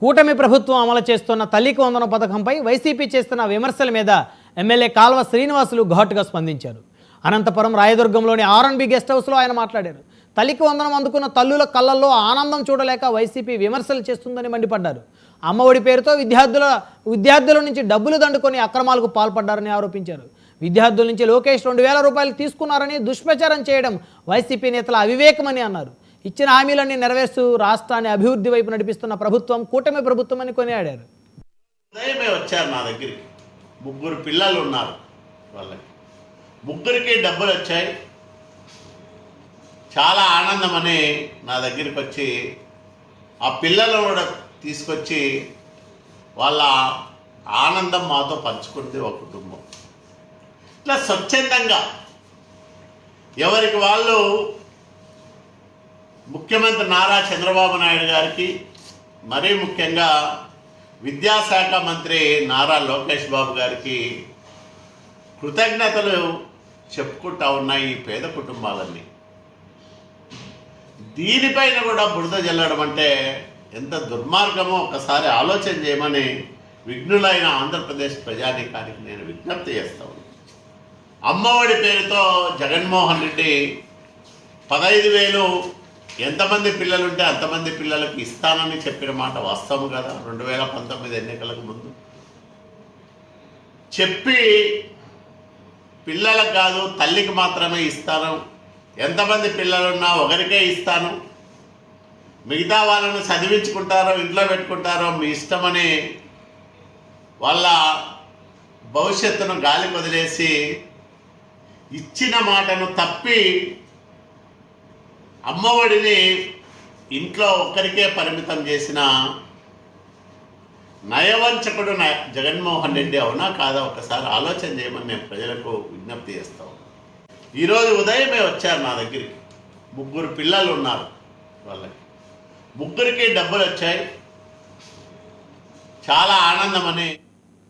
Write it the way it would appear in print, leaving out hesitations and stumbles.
కూటమి ప్రభుత్వం అమలు చేస్తున్న తల్లికి వందనం పథకంపై వైసీపీ చేస్తున్న విమర్శల మీద ఎమ్మెల్యే కాల్వ శ్రీనివాసులు ఘాటుగా స్పందించారు. అనంతపురం రాయదుర్గంలోని ఆర్ఎన్బి గెస్ట్ హౌస్లో ఆయన మాట్లాడారు. తల్లికి వందనం అందుకున్న తల్లుల కళ్ళల్లో ఆనందం చూడలేక వైసీపీ విమర్శలు చేస్తుందని మండిపడ్డారు. అమ్మఒడి పేరుతో విద్యార్థుల నుంచి డబ్బులు దండుకొని అక్రమాలకు పాల్పడ్డారని ఆరోపించారు. విద్యార్థుల నుంచి లోకేష్ 2,000 రూపాయలు తీసుకున్నారని దుష్ప్రచారం చేయడం వైసీపీ నేతల అవివేకమని అన్నారు. ఇచ్చిన హామీలన్నీ నెరవేరుస్తూ రాష్ట్రాన్ని అభివృద్ధి వైపు నడిపిస్తున్న ప్రభుత్వం కూటమి ప్రభుత్వం అని కొనియాడారు. ఉదయమే వచ్చారు నా దగ్గరికి. 3 పిల్లలు ఉన్నారు. వాళ్ళకి 3కి డబ్బులు వచ్చాయి. చాలా ఆనందమని నా దగ్గరికి వచ్చి ఆ పిల్లలను కూడా తీసుకొచ్చి వాళ్ళ ఆనందం మాతో పంచుకుంది ఒక కుటుంబం. ఇట్లా స్వచ్ఛందంగా ఎవరికి వాళ్ళు ముఖ్యమంత్రి నారా చంద్రబాబు నాయుడు గారికి, మరీ ముఖ్యంగా విద్యాశాఖ మంత్రి నారా లోకేష్ బాబు గారికి కృతజ్ఞతలు చెప్పుకుంటా ఉన్నాయి ఈ పేద కుటుంబాలన్నీ. దీనిపైన కూడా బురద జల్లడం అంటే ఎంత దుర్మార్గమో ఒకసారి ఆలోచన చేయమని విఘ్నులైన ఆంధ్రప్రదేశ్ ప్రజానీకానికి నేను విజ్ఞప్తి చేస్తా ఉన్నాను. అమ్మఒడి పేరుతో జగన్మోహన్ రెడ్డి 15,000 ఎంతమంది పిల్లలుంటే అంతమంది పిల్లలకు ఇస్తానని చెప్పిన మాట వాస్తవం కదా. 2019 ఎన్నికలకు ముందు చెప్పి పిల్లలకు కాదు తల్లికి మాత్రమే ఇస్తాను, ఎంతమంది పిల్లలున్నా ఒకరికే ఇస్తాను, మిగతా వాళ్ళను చదివించుకుంటారో ఇంట్లో పెట్టుకుంటారో మీ ఇష్టమని వాళ్ళ భవిష్యత్తును గాలికి వదిలేసి ఇచ్చిన మాటను తప్పి అమ్మఒడిని ఇంట్లో ఒక్కరికే పరిమితం చేసిన నయవంచకుడు జగన్మోహన్ రెడ్డి అవునా కాదా ఒకసారి ఆలోచన చేయమని నేను ప్రజలకు విజ్ఞప్తి చేస్తాను. ఈరోజు ఉదయమే వచ్చారు నా దగ్గరికి. 3 పిల్లలు ఉన్నారు. వాళ్ళకి 3కి డబ్బులు వచ్చాయి. చాలా ఆనందమని